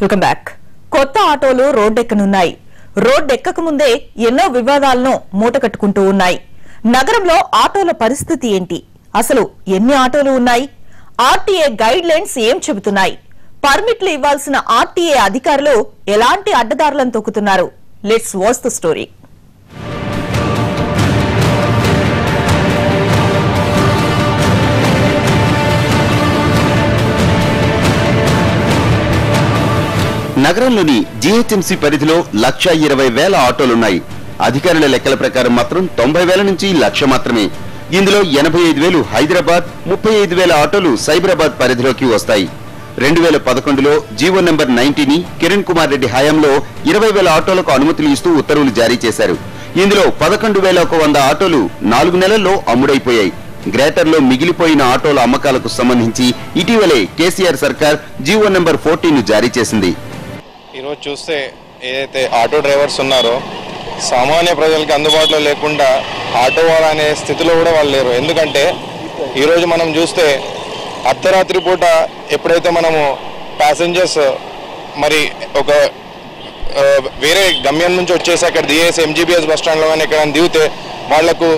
Welcome back. కొత్త ఆటోలు రోడ్డెక్కనున్నాయి. రోడ్డెక్కక ముందే ఎన్నో వివాదాలను మూటకట్టుకుంటూ ఉన్నాయి. నగరంలో ఆటోల పరిస్థితి ఏంటి? అసలు ఎన్ని ఆటోలు ఉన్నాయి? ఆర్టీఏ గైడ్ లైన్స్ ఏం చెబుతున్నాయి? పర్మిట్లు ఇవ్వాల్సిన ఆర్టీఏ అధికారులు ఎలాంటి అడ్డదారులను తొక్కుతున్నారు? Let's watch the story. నగరంలోని జీహెచ్ఎంసీ పరిధిలో 1,20,000 ఆటోలున్నాయి. అధికారుల లెక్కల ప్రకారం మాత్రం 90,000 నుంచి 1,00,000 మాత్రమే. ఇందులో 85,000 హైదరాబాద్, 35,000 ఆటోలు సైబరాబాద్ పరిధిలోకి వస్తాయి. 2011లో జీవో నెంబర్ 90ని కిరణ్ కుమార్ రెడ్డి హయాంలో 20,000 ఆటోలకు అనుమతులు ఇస్తూ ఉత్తర్వులు జారీ చేశారు. ఇందులో 11,100 ఆటోలు 4 నెలల్లో అమ్ముడైపోయాయి. గ్రేటర్లో మిగిలిపోయిన ఆటోల అమ్మకాలకు సంబంధించి ఇటీవలే కేసీఆర్ సర్కార్ జీవో నెంబర్ 40ను జారీ చేసింది. ఈరోజు చూస్తే ఏదైతే ఆటో డ్రైవర్స్ ఉన్నారో సామాన్య ప్రజలకి అందుబాటులో లేకుండా ఆటో అనే స్థితిలో కూడా వాళ్ళు లేరు. ఎందుకంటే ఈరోజు మనం చూస్తే అర్ధరాత్రి పూట ఎప్పుడైతే మనము ప్యాసింజర్స్ మరి ఒక వేరే గమ్యం నుంచి వచ్చేసి అక్కడ దిగేసి ఎంజీబీఎస్ బస్ స్టాండ్లో కానీ ఎక్కడైనా దిగితే వాళ్లకు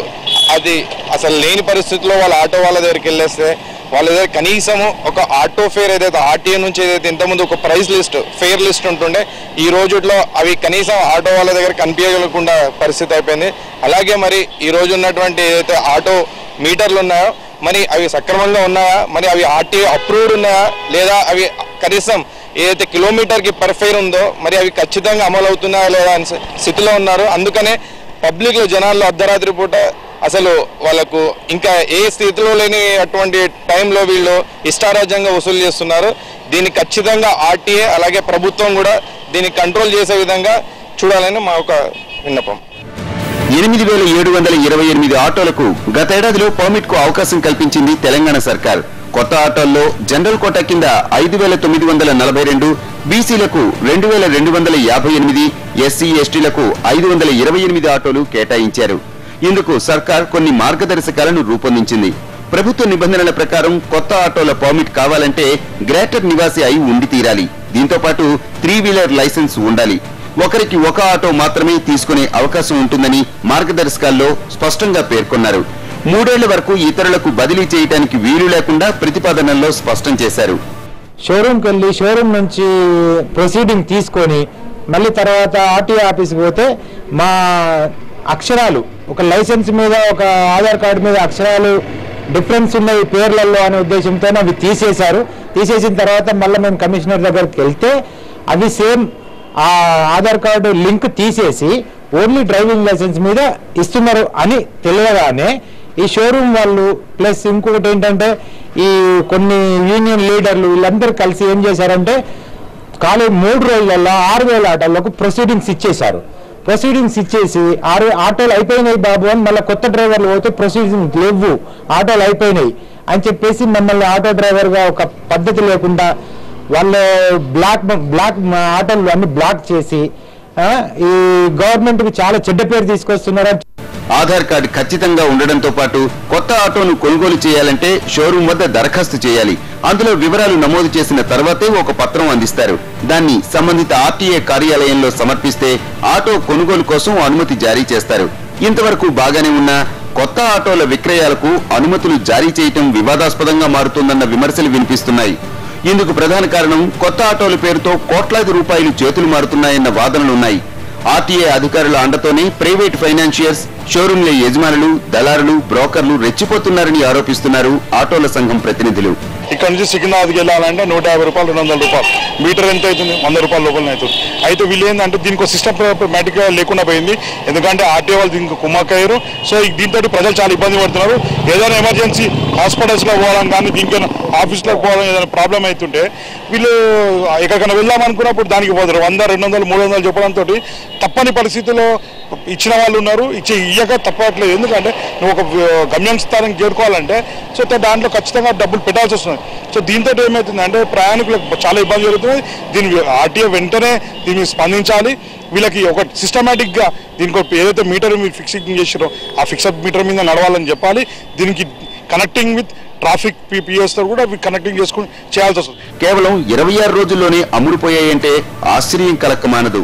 అది అసలు లేని పరిస్థితిలో వాళ్ళ ఆటో వాళ్ళ దగ్గరికి వెళ్ళేస్తే వాళ్ళ దగ్గర కనీసము ఒక ఆటో ఫేర్ ఏదైతే ఆర్టీఏ నుంచి ఏదైతే ఇంతకుముందు ఒక ప్రైస్ లిస్ట్ ఫేర్ లిస్ట్ ఉంటుండే ఈ రోజుల్లో అవి కనీసం ఆటో వాళ్ళ దగ్గర కనిపించకుండా పరిస్థితి అయిపోయింది. అలాగే మరి ఈ రోజు ఉన్నటువంటి ఏదైతే ఆటో మీటర్లు ఉన్నాయో మరి అవి సక్రమంగా ఉన్నాయా, మరి అవి ఆర్టీఏ అప్రూవ్డ్ ఉన్నాయా లేదా, అవి కనీసం ఏదైతే కిలోమీటర్కి పర్ ఫేర్ ఉందో మరి అవి ఖచ్చితంగా అమలు అవుతున్నాయా లేదా అనే స్థితిలో ఉన్నారు. అందుకనే పబ్లిక్లో జనాల్లో అర్ధరాత్రి పూట అసలు వాళ్ళకు ఇంకా ఏ స్థితిలో లేని అటువంటి టైంలో వీళ్ళు ఇష్టారాజ్యంగా వసూలు చేస్తున్నారు. దీన్ని ఖచ్చితంగా ఆర్టీఏ అలాగే ప్రభుత్వం కూడా దీన్ని కంట్రోల్ చేసే విధంగా చూడాలని మా ఒక విన్నపం. 8,728 ఆటోలకు గతేడాదిలో పర్మిట్ కు అవకాశం కల్పించింది తెలంగాణ సర్కార్. కొత్త ఆటోల్లో జనరల్ కోటా కింద 5,942, బీసీలకు 2,258, ఎస్సీ ఎస్టీలకు 528 ఆటోలు కేటాయించారు. ఇందుకు సర్కార్ కొన్ని మార్గదర్శకాలను రూపొందించింది. ప్రభుత్వ నిబంధనల ప్రకారం కొత్త ఆటోల పర్మిట్ కావాలంటే గ్రేటర్ నివాసి అయి ఉండి తీరాలి. దీంతో పాటు 3 వీలర్ లైసెన్స్ ఉండాలి. ఒకరికి ఒక ఆటో మాత్రమే తీసుకునే అవకాశం ఉంటుందని మార్గదర్శకాల్లో స్పష్టంగా పేర్కొన్నారు. 3 ఏళ్ల వరకు ఇతరులకు బదిలీ చేయడానికి వీలు లేకుండా ప్రతిపాదనల్లో స్పష్టం చేశారు. షోరూమ్కి వెళ్ళి షోరూమ్ నుంచి ప్రొసీడింగ్ తీసుకొని మళ్ళీ తర్వాత ఆర్టీఏ ఆఫీస్కి పోతే మా అక్షరాలు ఒక లైసెన్స్ మీద ఒక ఆధార్ కార్డు మీద అక్షరాలు డిఫరెన్స్ ఉన్నాయి పేర్లలో అనే ఉద్దేశంతో అవి తీసేశారు. తీసేసిన తర్వాత మళ్ళీ మేము కమిషనర్ దగ్గరికి వెళ్తే అవి సేమ్ ఆ ఆధార్ కార్డు లింక్ తీసేసి ఓన్లీ డ్రైవింగ్ లైసెన్స్ మీద ఇస్తున్నారు అని తెలియగానే ఈ షోరూమ్ వాళ్ళు ప్లస్ ఇంకొకటి ఏంటంటే ఈ కొన్ని యూనియన్ లీడర్లు వీళ్ళందరూ కలిసి ఏం చేశారంటే ఖాళీ 3 రోజులలో 6,000 ఆటోలకు ప్రొసీడింగ్స్ ఇచ్చేశారు. ప్రొసీడింగ్స్ ఇచ్చేసి ఆటోలు అయిపోయినాయి బాబు అని మళ్ళీ కొత్త డ్రైవర్లు పోతే ప్రొసీడింగ్స్ లేవు, ఆటోలు అయిపోయినాయి అని చెప్పేసి మమ్మల్ని ఆటో డ్రైవర్గా ఒక పద్ధతి లేకుండా వాళ్ళు బ్లాక్ ఆటోలు అన్ని బ్లాక్ చేసి ఈ గవర్నమెంట్కి చాలా చెడ్డ పేరు తీసుకొస్తున్నారు. ఆధార్ కార్డు ఖచ్చితంగా ఉండడంతో పాటు కొత్త ఆటోను కొనుగోలు చేయాలంటే షోరూం వద్ద దరఖాస్తు చేయాలి. అందులో వివరాలు నమోదు చేసిన తర్వాతే ఒక పత్రం అందిస్తారు. దాన్ని సంబంధిత ఆర్టీఏ కార్యాలయంలో సమర్పిస్తే ఆటో కొనుగోలు కోసం అనుమతి జారీ చేస్తారు. ఇంతవరకు బాగానే ఉన్న కొత్త ఆటోల విక్రయాలకు అనుమతులు జారీ చేయటం వివాదాస్పదంగా మారుతోందన్న విమర్శలు వినిపిస్తున్నాయి. ఇందుకు ప్రధాన కారణం కొత్త ఆటోల పేరుతో కోట్లాది రూపాయలు చేతులు మారుతున్నాయన్న వాదనలున్నాయి. ఆర్టీఏ అధికారుల అండతోనే ప్రైవేట్ ఫైనాన్షియర్స్, షోరూంల యజమానులు, దళారులు, బ్రోకర్లు రెచ్చిపోతున్నారని ఆరోపిస్తున్నారు ఆటోల సంఘం ప్రతినిధులు. ఇక్కడ నుంచి సికింద్రాబాద్కి వెళ్ళాలంటే 150 రూపాయలు, 200 రూపాయలు మీటర్ ఎంత అవుతుంది, 100 రూపాయల లోపలనే అవుతుంది. అయితే వీళ్ళు ఏంటంటే దీనికి సిస్టమేటిక్గా లేకుండా పోయింది. ఎందుకంటే ఆర్టీఓ వాళ్ళు దీనికి కుమ్మక్కయ్యారు. సో దీంతో ప్రజలు చాలా ఇబ్బంది పడుతున్నారు. ఏదైనా ఎమర్జెన్సీ హాస్పిటల్స్లో పోవాలని కానీ దీనికైనా ఆఫీస్లోకి పోవాలని ఏదైనా ప్రాబ్లం అవుతుంటే వీళ్ళు ఎక్కడికైనా వెళ్దాం అనుకున్నప్పుడు దానికి పోతారు. 100, 200, 300 చెప్పడంతో తప్పని పరిస్థితుల్లో ఇచ్చిన వాళ్ళు ఉన్నారు. ఇయ్యక తప్పట్లేదు. ఎందుకంటే నువ్వు ఒక గమ్యం స్థానం చేరుకోవాలంటే సో దాంట్లో ఖచ్చితంగా డబ్బులు పెట్టాల్సి వస్తుంది. సో దీంతో ఏమవుతుందంటే ప్రయాణికులకు చాలా ఇబ్బంది జరుగుతుంది. దీనికి ఆర్టీఏ వెంటనే దీన్ని స్పందించాలి. వీళ్ళకి ఒక సిస్టమేటిక్గా దీనికి ఏదైతే మీటర్ మీరు ఫిక్సింగ్ చేసారో ఆ ఫిక్స్డ్ మీటర్ మీద నడవాలని చెప్పాలి. దీనికి కనెక్టింగ్ విత్ ట్రాఫిక్ పిఎస్ తో కూడా కనెక్టింగ్ చేసుకుని చేయాల్సి వస్తుంది. కేవలం 26 రోజుల్లోనే అమ్ముడుపోయాయంటే ఆశ్చర్యం కలక్కమానదు.